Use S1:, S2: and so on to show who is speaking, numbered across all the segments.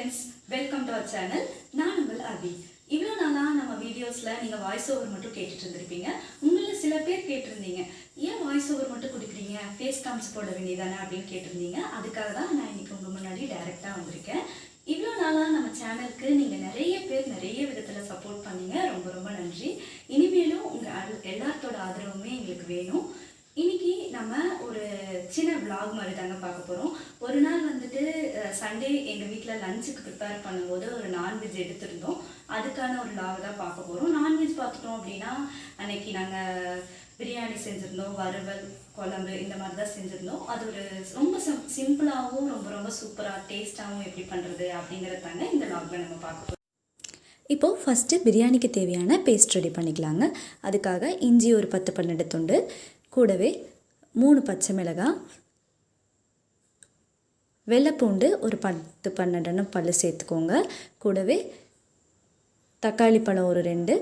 S1: friends, welcome to our channel. நான் உங்கள் அபி. இவ்வளவு நாளா நம்ம வீடியோஸ்ல நீங்க வாய்ஸ் ஓவர் மட்டும் கேட்டுட்டு இருந்திருப்பீங்க. உங்கள சில பேர் கேட்டிருந்தீங்க, ஏன் வாய்ஸ் ஓவர் மட்டும் கொடுக்குறீங்க, ஃபேஸ் காம்ஸ் போட வேண்டியதானே அப்படின்னு கேட்டிருந்தீங்க. அதுக்காக தான் நான் இன்னைக்கு உங்க முன்னாடி டைரக்டா வந்திருக்கேன். இவ்வளவு நாளா நம்ம சேனலுக்கு நீங்க நிறைய பேர் நிறைய விதத்துல சப்போர்ட் பண்ணீங்க. ரொம்ப ரொம்ப நன்றி. இனிமேலும் உங்க எல்லாத்தோட ஆதரவுமே எங்களுக்கு வேணும். இன்னைக்கு நம்ம ஒரு சின்ன vlog மாதிரி தாங்க பார்க்க போகிறோம். ஒரு நாள் வந்துட்டு சண்டே எங்கள் வீட்டில் லஞ்சுக்கு ப்ரிப்பேர் பண்ணும்போது ஒரு நான்வெஜ் எடுத்திருந்தோம். அதுக்கான ஒரு vlog தான் பார்க்க போகிறோம். நான்வெஜ் பார்த்துட்டோம் அப்படின்னா அன்னைக்கு நாங்கள் பிரியாணி செஞ்சுருந்தோம், வறுவல், குழம்பு இந்த மாதிரி தான் செஞ்சுருந்தோம். அது ஒரு ரொம்ப சிம்பிளாகவும் ரொம்ப ரொம்ப சூப்பராக டேஸ்ட்டாகவும் எப்படி பண்ணுறது அப்படிங்கிறதாங்க இந்த vlogல நம்ம பார்க்க போகிறோம்.
S2: இப்போது ஃபஸ்ட்டு பிரியாணிக்கு தேவையான பேஸ்ட் ரெடி பண்ணிக்கலாங்க. அதுக்காக இஞ்சி ஒரு 10-12 துண்டு, கூடவே 3 பச்சை மிளகாய், வெள்ளைப்பூண்டு ஒரு 10-12 பல் சேர்த்துக்கோங்க. கூடவே தக்காளி பழம் ஒரு 2,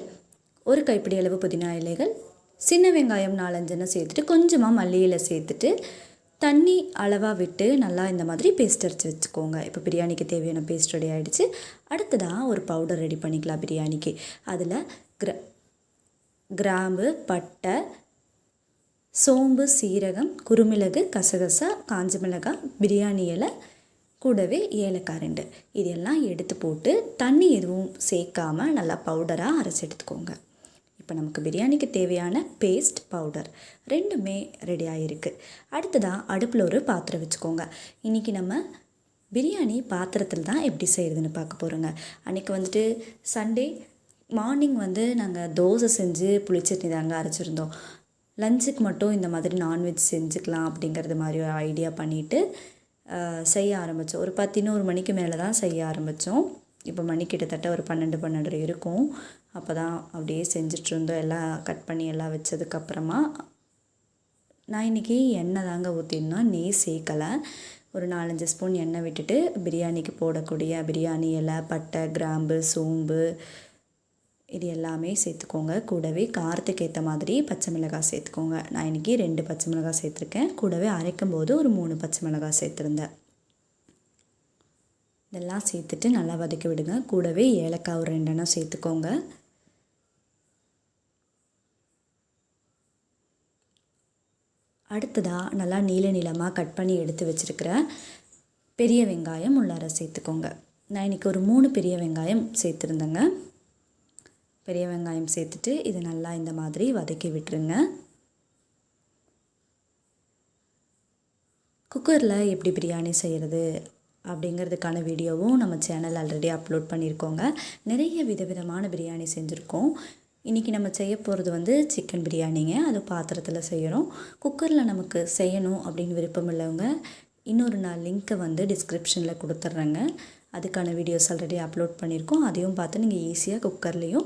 S2: ஒரு கைப்பிடி அளவு புதினா இலைகள், சின்ன வெங்காயம் 4-5 சேர்த்துட்டு கொஞ்சமாக மல்லி இலை சேர்த்துட்டு தண்ணி அளவாக விட்டு நல்லா இந்த மாதிரி பேஸ்ட் அரைச்சி வச்சுக்கோங்க. இப்போ பிரியாணிக்கு தேவையான பேஸ்ட் ரெடி ஆகிடுச்சு. அடுத்ததாக ஒரு பவுடர் ரெடி பண்ணிக்கலாம் பிரியாணிக்கு. அதில் கிராம்பு, பட்டை, சோம்பு, சீரகம், குருமிளகு, கசகசா, காஞ்ச மிளகாய், பிரியாணி இலை, கூடவே ஏலக்காய் 2 இதெல்லாம் எடுத்து போட்டு தண்ணி எதுவும் சேர்க்காமல் நல்லா பவுடராக அரைச்சி எடுத்துக்கோங்க. இப்போ நமக்கு பிரியாணிக்கு தேவையான பேஸ்ட், பவுடர் ரெண்டுமே ரெடி ஆகிருக்கு. அடுத்ததாக அடுப்பில் ஒரு பாத்திரம் வச்சுக்கோங்க. இன்றைக்கி நம்ம பிரியாணி பாத்திரத்தில் தான் எப்படி செய்கிறதுன்னு பார்க்க போகிறோங்க. அன்றைக்கி வந்துட்டு சண்டே மார்னிங் நாங்கள் தோசை செஞ்சு புளிச்சட்னி தாங்க அரைச்சிருந்தோம். லஞ்சுக்கு மட்டும் இந்த மாதிரி நான்வெஜ் செஞ்சுக்கலாம் அப்படிங்கிறது மாதிரி ஒரு ஐடியா பண்ணிவிட்டு செய்ய ஆரம்பித்தோம். ஒரு 11 மணிக்கு மேலே தான் செய்ய ஆரம்பித்தோம். இப்போ மணி கிட்டத்தட்ட ஒரு 12-12:30 இருக்கும். அப்போ தான் அப்படியே செஞ்சிட்ருந்தோம். எல்லாம் கட் பண்ணி எல்லாம் வச்சதுக்கப்புறமா நான் இன்றைக்கி எண்ணெய் தாங்க ஊற்றிருந்தோம், நெய் சேர்க்கலை. ஒரு 4-5 ஸ்பூன் எண்ணெய் விட்டுட்டு பிரியாணிக்கு போடக்கூடிய பிரியாணி இலை, பட்டை, கிராம்பு, சோம்பு இது எல்லாமே சேர்த்துக்கோங்க. கூடவே காரத்துக்கு ஏற்ற மாதிரி பச்சை மிளகாய் சேர்த்துக்கோங்க. நான் இன்றைக்கி 2 பச்சை மிளகாய் சேர்த்துருக்கேன். கூடவே அரைக்கும் போது ஒரு 3 பச்சை மிளகாய் சேர்த்துருந்தேன். இதெல்லாம் சேர்த்துட்டு நல்லா வதக்கி விடுங்க. கூடவே ஏலக்காய் ஒரு 2 சேர்த்துக்கோங்க. அடுத்ததாக நல்லா நீளமாக கட் பண்ணி எடுத்து வச்சுருக்கிற பெரிய வெங்காயம் உள்ளார சேர்த்துக்கோங்க. நான் இன்றைக்கி ஒரு 3 பெரிய வெங்காயம் சேர்த்துருந்தேங்க. பெரிய வெங்காயம் சேர்த்துட்டு இது நல்லா இந்த மாதிரி வதக்கி விட்டுருங்க. குக்கரில் எப்படி பிரியாணி செய்கிறது அப்படிங்கிறதுக்கான வீடியோவும் நம்ம சேனல் ஆல்ரெடி அப்லோட் பண்ணியிருக்கோங்க. நிறைய விதவிதமான பிரியாணி செஞ்சுருக்கோம். இன்றைக்கி நம்ம செய்ய போகிறது சிக்கன் பிரியாணிங்க. அது பாத்திரத்தில் செய்கிறோம். குக்கரில் நமக்கு செய்யணும் அப்படின்னு விருப்பம் உள்ளவங்க இன்னொரு நாள் லிங்க்கை டிஸ்கிரிப்ஷனில் கொடுத்துட்றேங்க. அதுக்கான வீடியோஸ் ஆல்ரெடி அப்லோட் பண்ணியிருக்கோம். அதையும் பார்த்து நீங்கள் ஈஸியாக குக்கர்லேயும்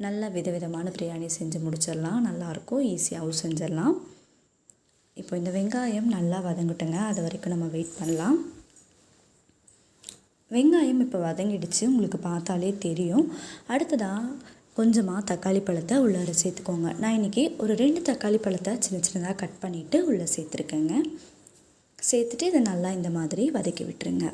S2: நல்ல விதவிதமான பிரியாணி செஞ்சு முடிச்சிடலாம். நல்லாயிருக்கும், ஈஸியாகவும் செஞ்சிடலாம். இப்போ இந்த வெங்காயம் நல்லா வதங்கட்டுங்க. அது வரைக்கும் நம்ம வெயிட் பண்ணலாம். வெங்காயம் இப்போ வதங்கிடுச்சு, உங்களுக்கு பார்த்தாலே தெரியும். அடுத்ததாக கொஞ்சமாக தக்காளி பழத்தை உள்ளே சேர்த்துக்கோங்க. நான் இன்றைக்கி ஒரு 2 தக்காளி பழத்தை சின்னதாக கட் பண்ணிவிட்டு உள்ளே சேர்த்துருக்கேங்க. சேர்த்துட்டு இதை நல்லா இந்த மாதிரி வதக்கி விட்டுருங்க.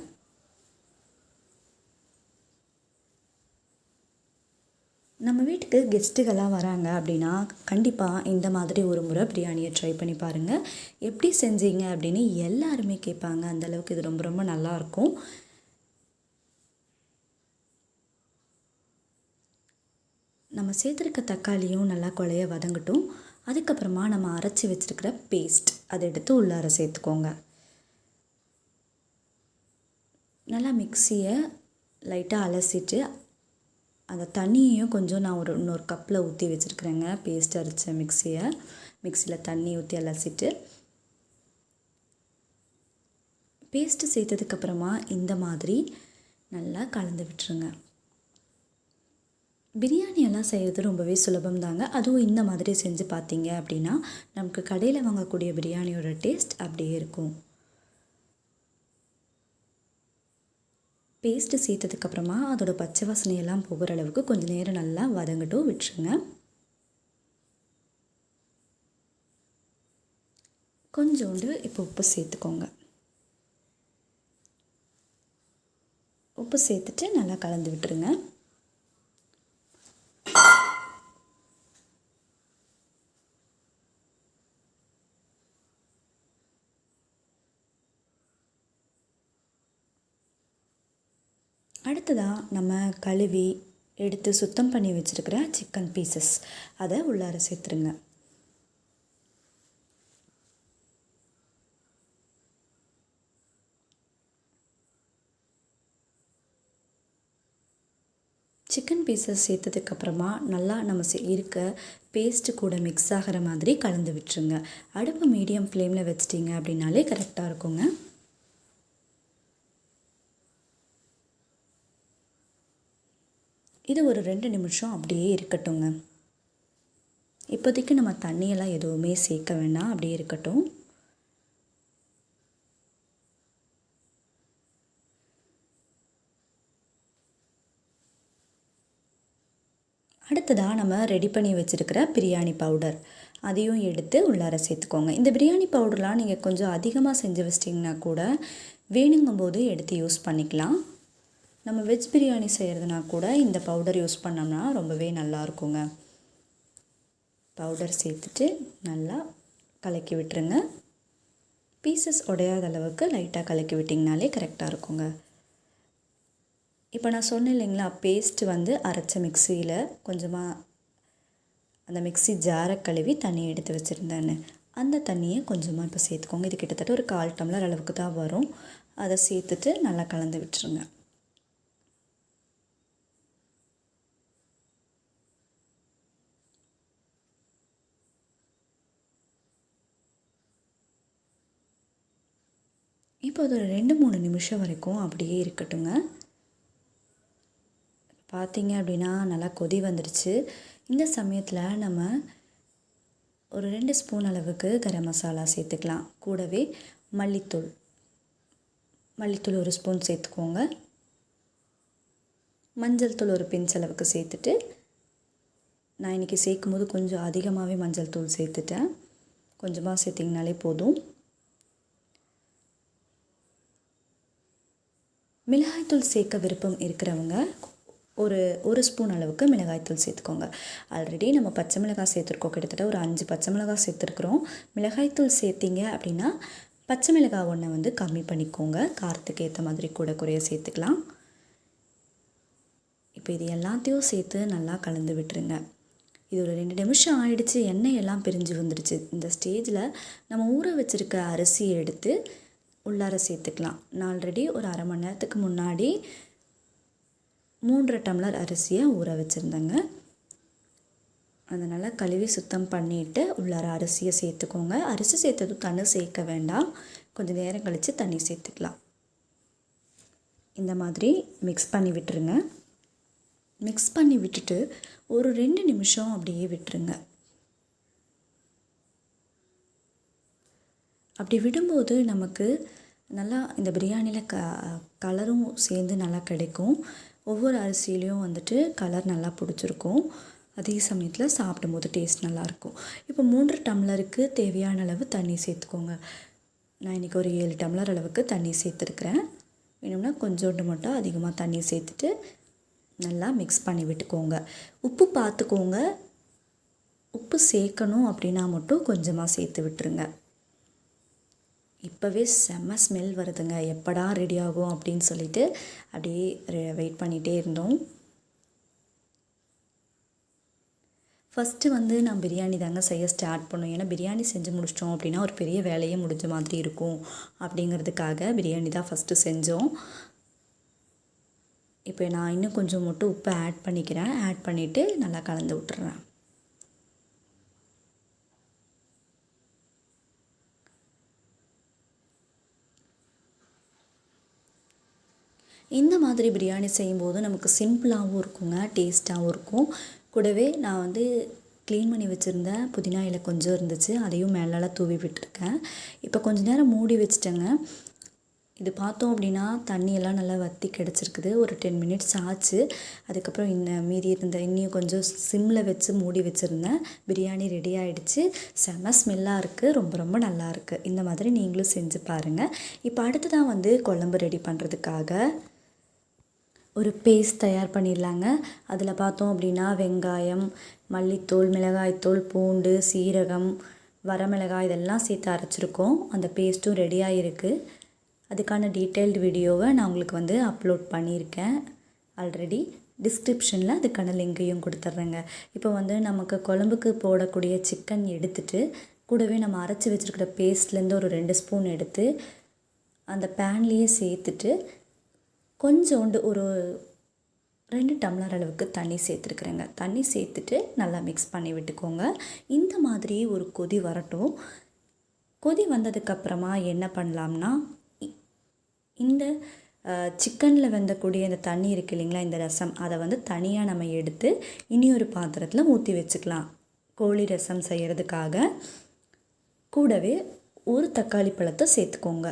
S2: நம்ம வீட்டுக்கு கெஸ்ட்டுகள்லாம் வராங்க அப்படின்னா கண்டிப்பாக இந்த மாதிரி ஒரு முறை பிரியாணியை ட்ரை பண்ணி பாருங்கள். எப்படி செஞ்சீங்க அப்படின்னு எல்லாருமே கேட்பாங்க. அந்தளவுக்கு இது ரொம்ப ரொம்ப நல்லாயிருக்கும். நம்ம சேர்த்துருக்க தக்காளியும் நல்லா குழைய வதங்கட்டும். அதுக்கப்புறமா நம்ம அரைச்சி வச்சுருக்கிற பேஸ்ட் அதை எடுத்து உள்ளார சேர்த்துக்கோங்க. நல்லா மிக்சியை லைட்டாக அலசிட்டு அந்த தண்ணியையும் கொஞ்சம் நான் இன்னொரு கப்பில் ஊற்றி வச்சுருக்குறேங்க. பேஸ்ட் அரைச்ச மிக்சியில் தண்ணி ஊற்றி அலசிட்டு பேஸ்ட்டு சேர்த்ததுக்கப்புறமா இந்த மாதிரி நல்லா கலந்து விட்டுருங்க. பிரியாணி எல்லாம் செய்கிறது ரொம்பவே சுலபம் தாங்க. அதுவும் இந்த மாதிரி செஞ்சு பார்த்தீங்க அப்படின்னா நமக்கு கடையில் வாங்கக்கூடிய பிரியாணியோட டேஸ்ட் அப்படியே இருக்கும். பேஸ்ட்டு சேர்த்ததுக்கப்புறமா அதோட பச்சை வாசனையெல்லாம் போகிற அளவுக்கு கொஞ்சம் நேரம் நல்லா வதங்கட்டும் விட்டுருங்க. கொஞ்சோண்டு இப்போ உப்பு சேர்த்துக்கோங்க. உப்பு சேர்த்துட்டு நல்லா கலந்து விட்டுருங்க. அடுத்ததாக நம்ம கழுவி எடுத்து சுத்தம் பண்ணி வச்சுருக்கிற சிக்கன் பீசஸ் அதை உள்ளார சேர்த்துருங்க. சிக்கன் பீசஸ் சேர்த்ததுக்கப்புறமா நல்லா நம்ம இருக்க பேஸ்ட்டு கூட மிக்ஸ் ஆகிற மாதிரி கலந்து விட்டுருங்க. அடுப்பு மீடியம் ஃப்ளேமில் வச்சிட்டிங்க அப்படின்னாலே கரெக்டாக இருக்குங்க. இது ஒரு 2 நிமிஷம் அப்படியே இருக்கட்டுங்க. இப்போதைக்கு நம்ம தண்ணியெல்லாம் எதுவுமே சேர்க்க வேண்டாம், அப்படியே இருக்கட்டும். அடுத்ததாக நம்ம ரெடி பண்ணி வச்சுருக்கிற பிரியாணி பவுடர் அதையும் எடுத்து உள்ளார சேர்த்துக்கோங்க. இந்த பிரியாணி பவுடர்லாம் நீங்கள் கொஞ்சம் அதிகமாக செஞ்சு வச்சிட்டிங்கன்னா கூட வேணுங்கும்போது எடுத்து யூஸ் பண்ணிக்கலாம். நம்ம வெஜ் பிரியாணி செய்கிறதுனா கூட இந்த பவுடர் யூஸ் பண்ணோம்னா ரொம்பவே நல்லா இருக்குங்க. பவுடர் சேர்த்துட்டு நல்லா கலக்கி விட்டுருங்க. பீசஸ் உடையாத அளவுக்கு லைட்டாக கலக்கி விட்டிங்கனாலே கரெக்டாக இருக்குங்க. இப்போ நான் சொன்னேன் இல்லைங்களா, பேஸ்ட்டு வந்து அரைச்ச மிக்சியில் கொஞ்சமாக அந்த மிக்ஸி ஜாரை கழுவி தண்ணி எடுத்து வச்சுருந்தேன்னு அந்த தண்ணியை கொஞ்சமாக இப்போ சேர்த்துக்கோங்க. இது கிட்டத்தட்ட ஒரு 1/4 டம்ளர் அளவுக்கு தான் வரும். அதை சேர்த்துட்டு நல்லா கலந்து விட்டுருங்க. இப்போ அது ஒரு 2-3 நிமிஷம் வரைக்கும் அப்படியே இருக்கட்டுங்க. பார்த்தீங்க அப்படின்னா நல்லா கொதி வந்துடுச்சு. இந்த சமயத்தில் நம்ம ஒரு 2 ஸ்பூன் அளவுக்கு கரம் மசாலா சேர்த்துக்கலாம். கூடவே மல்லித்தூள் 1 ஸ்பூன் சேர்த்துக்கோங்க. மஞ்சள் தூள் ஒரு பிஞ்ச் அளவுக்கு சேர்த்துட்டு, நான் இன்றைக்கி சேர்க்கும் போது கொஞ்சம் அதிகமாகவே மஞ்சள் தூள் சேர்த்துட்டேன். கொஞ்சமாக சேர்த்திங்கனாலே போதும். மிளகாய்த்தூள் சேர்க்க விருப்பம் இருக்கிறவங்க ஒரு ஸ்பூன் அளவுக்கு மிளகாய்த்தூள் சேர்த்துக்கோங்க. ஆல்ரெடி நம்ம பச்சை மிளகாய் சேர்த்துருக்கோம், கிட்டத்தட்ட ஒரு 5 பச்சை மிளகாய் சேர்த்துருக்குறோம். மிளகாய்த்தூள் சேர்த்திங்க அப்படின்னா பச்சை மிளகாய் ஒன்றை வந்து கம்மி பண்ணிக்கோங்க. காரத்துக்கு ஏற்ற மாதிரி கூட குறைய சேர்த்துக்கலாம். இப்போ இது எல்லாத்தையும் சேர்த்து நல்லா கலந்து விட்டுருங்க. இது ஒரு 2 நிமிஷம் ஆயிடுச்சு. எண்ணெய் எல்லாம் பிரிஞ்சு வந்துடுச்சு. இந்த ஸ்டேஜில் நம்ம ஊற வச்சுருக்க அரிசியை எடுத்து உள்ளார சேர்த்துக்கலாம். நான் ஆல்ரெடி ஒரு அரை மணி நேரத்துக்கு முன்னாடி 3 டம்ளர் அரிசியை ஊற வச்சுருந்தேங்க. அதனால் கழுவி சுத்தம் பண்ணிவிட்டு உள்ளார அரிசியை சேர்த்துக்கோங்க. அரிசி சேர்த்ததும் தண்ணி சேர்க்க வேண்டாம், கொஞ்சம் நேரம் கழித்து தண்ணி சேர்த்துக்கலாம். இந்த மாதிரி மிக்ஸ் பண்ணி விட்டுருங்க. மிக்ஸ் பண்ணி விட்டுட்டு ஒரு 2 நிமிஷம் அப்படியே விட்டுருங்க. அப்படி விடும்போது நமக்கு நல்லா இந்த பிரியாணியில் கலரும் சேர்ந்து நல்லா கிடைக்கும். ஒவ்வொரு அரிசியிலையும் வந்துட்டு கலர் நல்லா பிடிச்சிருக்கும். அதே சமயத்தில் சாப்பிடும்போது டேஸ்ட் நல்லாயிருக்கும். இப்போ 3 டம்ளருக்கு தேவையான அளவு தண்ணி சேர்த்துக்கோங்க. நான் இன்றைக்கி ஒரு 7 டம்ளர் அளவுக்கு தண்ணி சேர்த்துருக்குறேன். வேணும்னா கொஞ்சோண்டு மட்டும் அதிகமாக தண்ணி சேர்த்துட்டு நல்லா மிக்ஸ் பண்ணி விட்டுக்கோங்க. உப்பு பார்த்துக்கோங்க. உப்பு சேர்க்கணும் அப்படின்னா மட்டும் கொஞ்சமாக சேர்த்து விட்டுருங்க. இப்போவே செம்ம ஸ்மெல் வருதுங்க. எப்படா ரெடி ஆகும் அப்படின்னு சொல்லிட்டு அப்படியே வெயிட் பண்ணிகிட்டே இருந்தோம். ஃபஸ்ட்டு வந்து நான் பிரியாணி தாங்க செய்ய ஸ்டார்ட் பண்ணோம். ஏன்னா பிரியாணி செஞ்சு முடிச்சிட்டோம் அப்படின்னா ஒரு பெரிய வேலையே முடிஞ்ச மாதிரி இருக்கும் அப்படிங்கிறதுக்காக பிரியாணி தான் ஃபஸ்ட்டு செஞ்சோம். இப்போ நான் இன்னும் கொஞ்சம் மட்டும் உப்பு ஆட் பண்ணிக்கிறேன். ஆட் பண்ணிவிட்டு நல்லா கலந்து விட்டுறேன். இந்த மாதிரி பிரியாணி செய்யும்போது நமக்கு சிம்பிளாகவும் இருக்குங்க, டேஸ்ட்டாகவும் இருக்கும். கூடவே நான் வந்து க்ளீன் பண்ணி வச்சுருந்தேன் புதினா இலை கொஞ்சம் இருந்துச்சு, அதையும் மேலால் தூவி விட்டுருக்கேன். இப்போ கொஞ்ச நேரம் மூடி வச்சுட்டேங்க. இது பார்த்தோம் அப்படின்னா தண்ணியெல்லாம் நல்லா வற்றி கிடச்சிருக்குது. ஒரு 10 மினிட்ஸ் ஆச்சு. அதுக்கப்புறம் மீதி இருந்த இன்னும் கொஞ்சம் சிம்மில் வச்சு மூடி வச்சுருந்தேன். பிரியாணி ரெடி ஆகிடுச்சு. செம்ம ஸ்மெல்லாக இருக்குது. ரொம்ப ரொம்ப நல்லாயிருக்கு. இந்த மாதிரி நீங்களும் செஞ்சு பாருங்கள். இப்போ அடுத்ததான் வந்து குழம்பு ரெடி பண்ணுறதுக்காக ஒரு பேஸ்ட் தயார் பண்ணிடலாங்க. அதில் பார்த்தோம் அப்படின்னா வெங்காயம், மல்லித்தூள், மிளகாய்த்தூள், பூண்டு, சீரகம், வரமிளகாய் இதெல்லாம் சேர்த்து அரைச்சிருக்கோம். அந்த பேஸ்ட்டும் ரெடியாக இருக்குது. அதுக்கான டீட்டெயில்டு வீடியோவை நான் உங்களுக்கு வந்து அப்லோட் பண்ணியிருக்கேன் ஆல்ரெடி. டிஸ்கிரிப்ஷனில் அதுக்கான லிங்கையும் கொடுத்துட்றேங்க. இப்போ வந்து நமக்கு குழம்புக்கு போடக்கூடிய சிக்கன் எடுத்துட்டு கூடவே நம்ம அரைச்சி வச்சுருக்கிற பேஸ்ட்லேருந்து ஒரு 2 ஸ்பூன் எடுத்து அந்த பேன்லேயே சேர்த்துட்டு கொஞ்சோண்டு ஒரு 2 டம்ளர் அளவுக்கு தண்ணி சேர்த்துருக்குறேங்க. தண்ணி சேர்த்துட்டு நல்லா மிக்ஸ் பண்ணி விட்டுக்கோங்க. இந்த மாதிரி ஒரு கொதி வரட்டும். கொதி வந்ததுக்கப்புறமா என்ன பண்ணலாம்னா, இந்த சிக்கனில் வெந்தக்கூடிய இந்த தண்ணி இருக்குது இல்லைங்களா, இந்த ரசம், அதை வந்து தனியாக நம்ம எடுத்து இனி ஒரு பாத்திரத்தில் ஊற்றி வச்சுக்கலாம். கோழி ரசம் செய்கிறதுக்காக கூடவே ஒரு தக்காளி பழத்தை சேர்த்துக்கோங்க.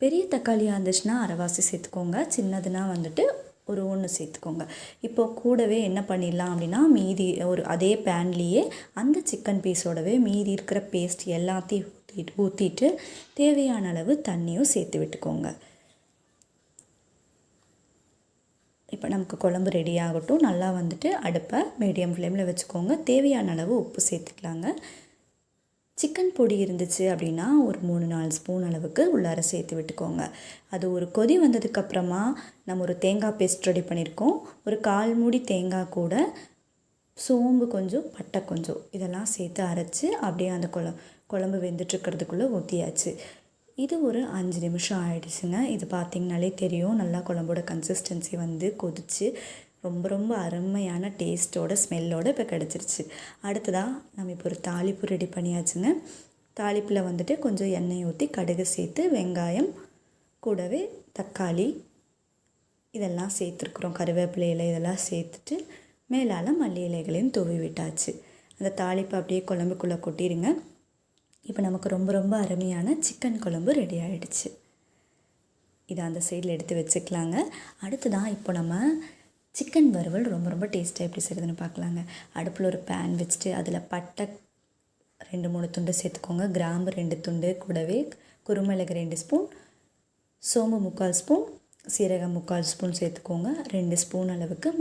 S2: பெரிய தக்காளியாக இருந்துச்சுன்னா அரைவாசி சேர்த்துக்கோங்க, சின்னதுன்னா வந்துட்டு ஒரு 1 சேர்த்துக்கோங்க. இப்போது கூடவே என்ன பண்ணிடலாம் அப்படின்னா, மீதி ஒரு அதே பேன்லேயே அந்த சிக்கன் பீஸோடவே மீதி இருக்கிற பேஸ்ட் எல்லாத்தையும் ஊற்றிட்டு தேவையான அளவு தண்ணியும் சேர்த்து விட்டுக்கோங்க. இப்போ நமக்கு குழம்பு ரெடி ஆகட்டும். நல்லா வந்துட்டு அடுப்பை மீடியம் ஃப்ளேமில் வச்சுக்கோங்க. தேவையான அளவு உப்பு சேர்த்துக்கலாங்க. சிக்கன் பொடி இருந்துச்சு அப்படின்னா ஒரு 3-4 ஸ்பூன் அளவுக்கு உள்ளார சேர்த்து விட்டுக்கோங்க. அது ஒரு கொதி வந்ததுக்கப்புறமா நம்ம ஒரு தேங்காய் பேஸ்ட் ரெடி பண்ணியிருக்கோம். ஒரு 1/4 மூடி தேங்காய் கூட சோம்பு கொஞ்சம், பட்டை கொஞ்சம் இதெல்லாம் சேர்த்து அரைச்சி அப்படியே அந்த குழம்பு வெந்துட்டுருக்கிறதுக்குள்ளே ஊற்றியாச்சு. இது ஒரு 5 நிமிஷம் ஆயிடுச்சுங்க. இது பார்த்திங்கனாலே தெரியும், நல்லா குழம்போட கன்சிஸ்டன்சி வந்து கொதிச்சு ரொம்ப ரொம்ப அருமையான டேஸ்ட்டோட ஸ்மெல்லோடு இப்போ கிடச்சிருச்சு. அடுத்ததாக நம்ம இப்போ ஒரு தாளிப்பு ரெடி பண்ணியாச்சுங்க. தாளிப்பில் வந்துட்டு கொஞ்சம் எண்ணெய் ஊற்றி கடுகு சேர்த்து வெங்காயம் கூடவே தக்காளி இதெல்லாம் சேர்த்துருக்குறோம். கருவேப்பிலை இலை இதெல்லாம் சேர்த்துட்டு மேலால் மல்லி இலைகளையும் தூவி விட்டாச்சு. அந்த தாளிப்பு அப்படியே குழம்புக்குள்ளே கொட்டிடுங்க. இப்போ நமக்கு ரொம்ப ரொம்ப அருமையான சிக்கன் குழம்பு ரெடி ஆகிடுச்சு. இதை அந்த சைடில் எடுத்து வச்சுக்கலாங்க. அடுத்ததான் இப்போ நம்ம சிக்கன் வறுவல் ரொம்ப ரொம்ப டேஸ்ட்டாக எப்படி செய்கிறதுன்னு பார்க்கலாங்க. அடுப்பில் ஒரு பேன் வச்சுட்டு அதில் பட்டை 2-3 துண்டு சேர்த்துக்கோங்க, கிராம்பு 2 துண்டு, கூடவே குருமிளகு 2 ஸ்பூன், சோம்பு 3/4 ஸ்பூன், சீரகம் 3/4 ஸ்பூன் சேர்த்துக்கோங்க. 2 ஸ்பூன் அளவுக்கு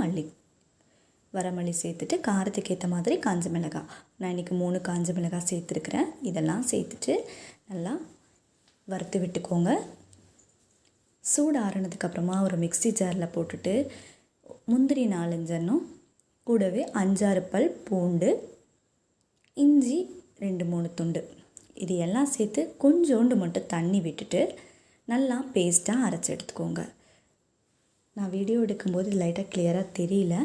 S2: வரமல்லி சேர்த்துட்டு காரத்துக்கு ஏற்ற மாதிரி காஞ்ச மிளகாய், நான் இன்றைக்கி 3 காஞ்ச மிளகாய் சேர்த்துருக்குறேன். இதெல்லாம் சேர்த்துட்டு நல்லா வறுத்து விட்டுக்கோங்க. சூடு ஆறுனதுக்கப்புறமா ஒரு மிக்ஸி ஜாரில் போட்டுட்டு முந்திரி 4-5 எண்ணம், கூடவே 5-6 பல் பூண்டு, இஞ்சி 2-3 துண்டு இது எல்லாம் சேர்த்து கொஞ்சோண்டு மட்டும் தண்ணி விட்டுட்டு நல்லா பேஸ்ட்டாக அரைச்சி எடுத்துக்கோங்க. நான் வீடியோ எடுக்கும்போது இது லைட்டாக கிளியராக தெரியல.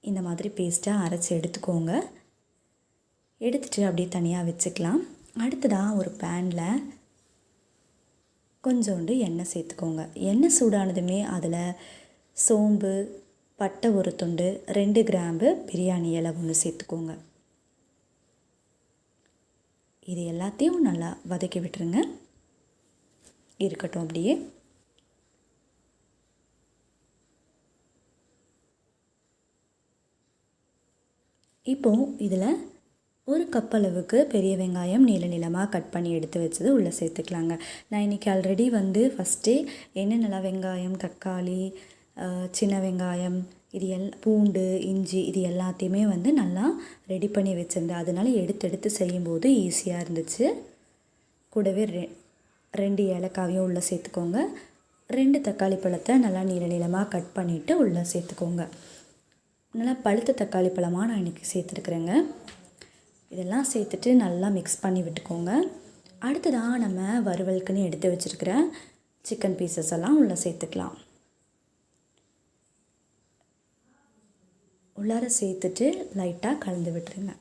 S2: இந்த மாதிரி பேஸ்ட்டாக அரைச்சி எடுத்துக்கோங்க. எடுத்துகிட்டு அப்படியே தனியாக வச்சுக்கலாம். அடுத்ததாக ஒரு பேனில் கொஞ்சோண்டு எண்ணெய் சேர்த்துக்கோங்க. எண்ணெய் சூடானதுமே அதில் சோம்பு, பட்டை 1 துண்டு, 2 கிராம்பு, பிரியாணி இலை 1 சேர்த்துக்கோங்க. இது எல்லாத்தையும் நல்லா வதக்கி விட்டுருங்க. இருக்கட்டும் அப்படியே. இப்போது இதில் 1 கப் அளவுக்கு பெரிய வெங்காயம் நீளமாக கட் பண்ணி எடுத்து வச்சது உள்ளே சேர்த்துக்கலாங்க. நான் இன்றைக்கி ஆல்ரெடி வந்து ஃபஸ்ட்டே என்னென்னலாம் வெங்காயம், தக்காளி, சின்ன வெங்காயம் பூண்டு, இஞ்சி இது எல்லாத்தையுமே வந்து நல்லா ரெடி பண்ணி வச்சுருந்தேன். அதனால் எடுத்து செய்யும்போது ஈஸியாக இருந்துச்சு. கூடவே 2 ஏலக்காயும் உள்ளே சேர்த்துக்கோங்க. 2 தக்காளி பழத்தை நல்லா நீளமாக கட் பண்ணிவிட்டு உள்ளே சேர்த்துக்கோங்க. நல்லா பழுத்த தக்காளி பழமாக நான் இன்றைக்கி சேர்த்துருக்குறேங்க. இதெல்லாம் சேர்த்துட்டு நல்லா மிக்ஸ் பண்ணி விட்டுக்கோங்க. அடுத்ததாக நம்ம வறுவலுக்குன்னு எடுத்து வச்சுருக்கிற சிக்கன் பீசஸ் எல்லாம் உள்ளே சேர்த்துக்கலாம். உள்ளார சேர்த்துட்டு லைட்டாக கலந்து விட்டுருங்க.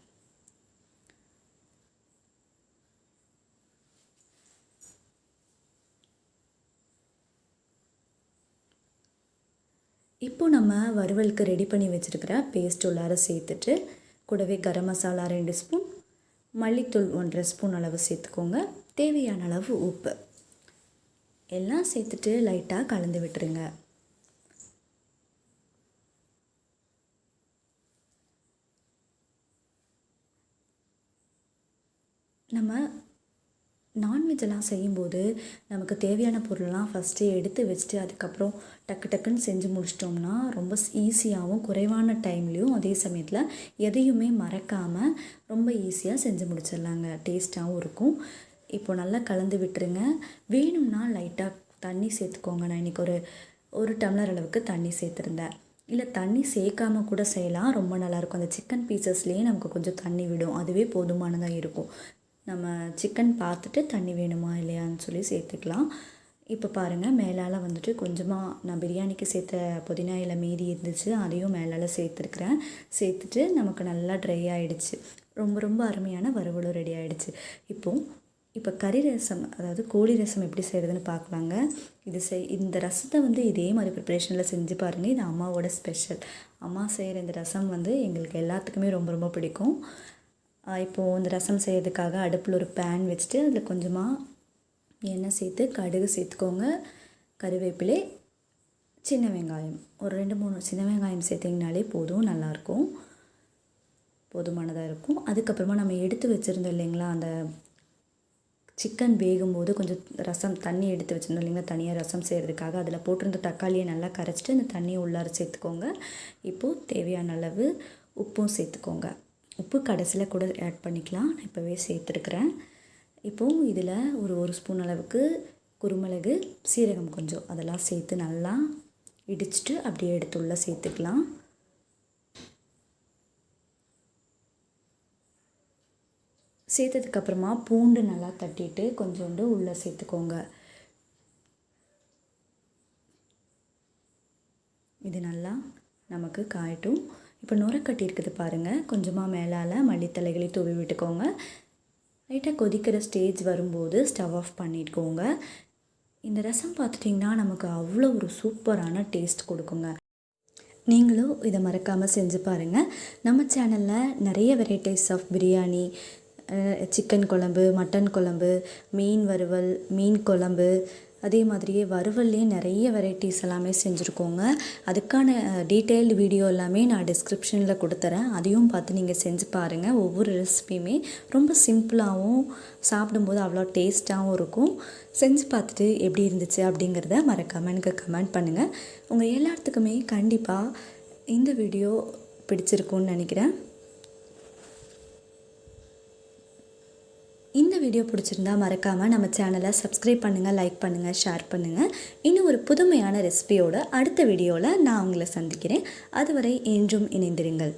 S2: இப்போ நம்ம வறுவலுக்கு ரெடி பண்ணி வச்சுருக்கிற பேஸ்ட் உள்ளார சேர்த்துட்டு கூடவே கரம் மசாலா 2 ஸ்பூன், மல்லித்தூள் 1.5 ஸ்பூன் அளவு சேர்த்துக்கோங்க. தேவையான அளவு உப்பு எல்லாம் சேர்த்துட்டு லைட்டாக கலந்து விட்டுருங்க. நம்ம நான்வெஜ்ஜெல்லாம் செய்யும்போது நமக்கு தேவையான பொருளெல்லாம் ஃபஸ்ட்டு எடுத்து வச்சுட்டு அதுக்கப்புறம் டக்கு டக்குன்னு செஞ்சு முடிச்சிட்டோம்னா ரொம்ப ஈஸியாகவும் குறைவான டைம்லேயும் அதே சமயத்தில் எதையுமே மறக்காமல் ரொம்ப ஈஸியாக செஞ்சு முடிச்சிடலாங்க. டேஸ்ட்டாகவும் இருக்கும். இப்போ நல்லா கலந்து விட்டுருங்க. வேணும்னா லைட்டாக தண்ணி சேர்த்துக்கோங்க. நான் இன்றைக்கி ஒரு டம்ளர் அளவுக்கு தண்ணி சேர்த்துருந்தேன். இல்லை தண்ணி சேர்க்காம கூட செய்யலாம். ரொம்ப நல்லாயிருக்கும். அந்த சிக்கன் பீசஸ்லேயே நமக்கு கொஞ்சம் தண்ணி விடும். அதுவே போதுமானதாக இருக்கும். நம்ம சிக்கன் பார்த்துட்டு தண்ணி வேணுமா இல்லையான்னு சொல்லி சேர்த்துக்கலாம். இப்போ பாருங்கள், மேலால் வந்துட்டு கொஞ்சமாக நான் பிரியாணிக்கு சேர்த்த புதினா இலை மீதி இருந்துச்சு, அதையும் மேலால் சேர்த்துருக்குறேன். சேர்த்துட்டு நமக்கு நல்லா ட்ரை ஆகிடுச்சு. ரொம்ப ரொம்ப அருமையான வறுவலும் ரெடி ஆகிடுச்சு. இப்போ கறி ரசம், அதாவது கோழி ரசம் எப்படி செய்கிறதுன்னு பார்க்கலாங்க. இந்த ரசத்தை வந்து இதே மாதிரி ப்ரிப்ரேஷனில் செஞ்சு பாருங்கள். இது அம்மாவோட ஸ்பெஷல். அம்மா செய்கிற இந்த ரசம் வந்து எங்களுக்கு எல்லாத்துக்குமே ரொம்ப ரொம்ப பிடிக்கும். இப்போது இந்த ரசம் செய்கிறதுக்காக அடுப்பில் ஒரு பேன் வச்சுட்டு அதில் கொஞ்சமாக எண்ணெய் சேர்த்து கடுகு சேர்த்துக்கோங்க. கருவேப்பிலை, சின்ன வெங்காயம், ஒரு 2-3 சின்ன வெங்காயம் சேர்த்திங்கனாலே போதும், நல்லாயிருக்கும், போதுமானதாக இருக்கும். அதுக்கப்புறமா நம்ம எடுத்து வச்சுருந்தோம் இல்லைங்களா, அந்த சிக்கன் வேகும்போது கொஞ்சம் ரசம் தண்ணி எடுத்து வச்சுருந்தோம் இல்லைங்களா, தனியாக ரசம் செய்கிறதுக்காக அதில் போட்டிருந்த தக்காளியை நல்லா கரைச்சிட்டு அந்த தண்ணியை உள்ளார சேர்த்துக்கோங்க. இப்போது தேவையான அளவு உப்பும் சேர்த்துக்கோங்க. உப்பு கடைசியில் கூட ஆட் பண்ணிக்கலாம். நான் இப்போவே சேர்த்துருக்குறேன். இப்போது இதில் ஒரு ஸ்பூன் அளவுக்கு குருமிளகு, சீரகம் கொஞ்சம் அதெல்லாம் சேர்த்து நல்லா இடிச்சிட்டு அப்படியே எடுத்து உள்ளே சேர்த்துக்கலாம். சேர்த்ததுக்கப்புறமா பூண்டு நல்லா தட்டிட்டு கொஞ்சோண்டு உள்ளே சேர்த்துக்கோங்க. இது நல்லா நமக்கு காயட்டும். இப்போ நுரக்கட்டி இருக்குது பாருங்கள், கொஞ்சமாக மேலால் மல்லித்தலைகளை தூவி விட்டுக்கோங்க. லைட்டாக கொதிக்கிற ஸ்டேஜ் வரும்போது ஸ்டவ் ஆஃப் பண்ணிட்டுக்கோங்க. இந்த ரசம் பார்த்துட்டிங்கன்னா நமக்கு அவ்வளோ ஒரு சூப்பரான டேஸ்ட் கொடுக்குங்க. நீங்களும் இதை மறக்காமல் செஞ்சு பாருங்கள். நம்ம சேனலில் நிறைய வெரைட்டிஸ் ஆஃப் பிரியாணி, சிக்கன் குழம்பு, மட்டன் குழம்பு, மீன் வறுவல், மீன் குழம்பு, அதே மாதிரியே வறுவல்லையே நிறைய வெரைட்டிஸ் எல்லாமே செஞ்சுருக்கோங்க. அதுக்கான டீட்டெயில்டு வீடியோ எல்லாமே நான் டிஸ்கிரிப்ஷனில் கொடுத்துறேன். அதையும் பார்த்து நீங்கள் செஞ்சு பாருங்கள். ஒவ்வொரு ரெசிபியுமே ரொம்ப சிம்பிளாகவும் சாப்பிடும்போது அவ்வளோ டேஸ்ட்டாகவும் இருக்கும். செஞ்சு பார்த்துட்டு எப்படி இருந்துச்சு அப்படிங்கிறத மறக்காமல் எனக்கு கமெண்ட் பண்ணுங்கள். உங்கள் எல்லாத்துக்குமே கண்டிப்பாக இந்த வீடியோ பிடிச்சிருக்குன்னு நினைக்கிறேன். இந்த வீடியோ பிடிச்சிருந்தா மறக்காமல் நம்ம சேனலை சப்ஸ்கிரைப் பண்ணுங்கள், லைக் பண்ணுங்கள், ஷேர் பண்ணுங்கள். இன்னும் ஒரு புதுமையான ரெசிபியோட அடுத்த வீடியோவில் நான் உங்களை சந்திக்கிறேன். அதுவரை என்றும் இணைந்திருங்கள்.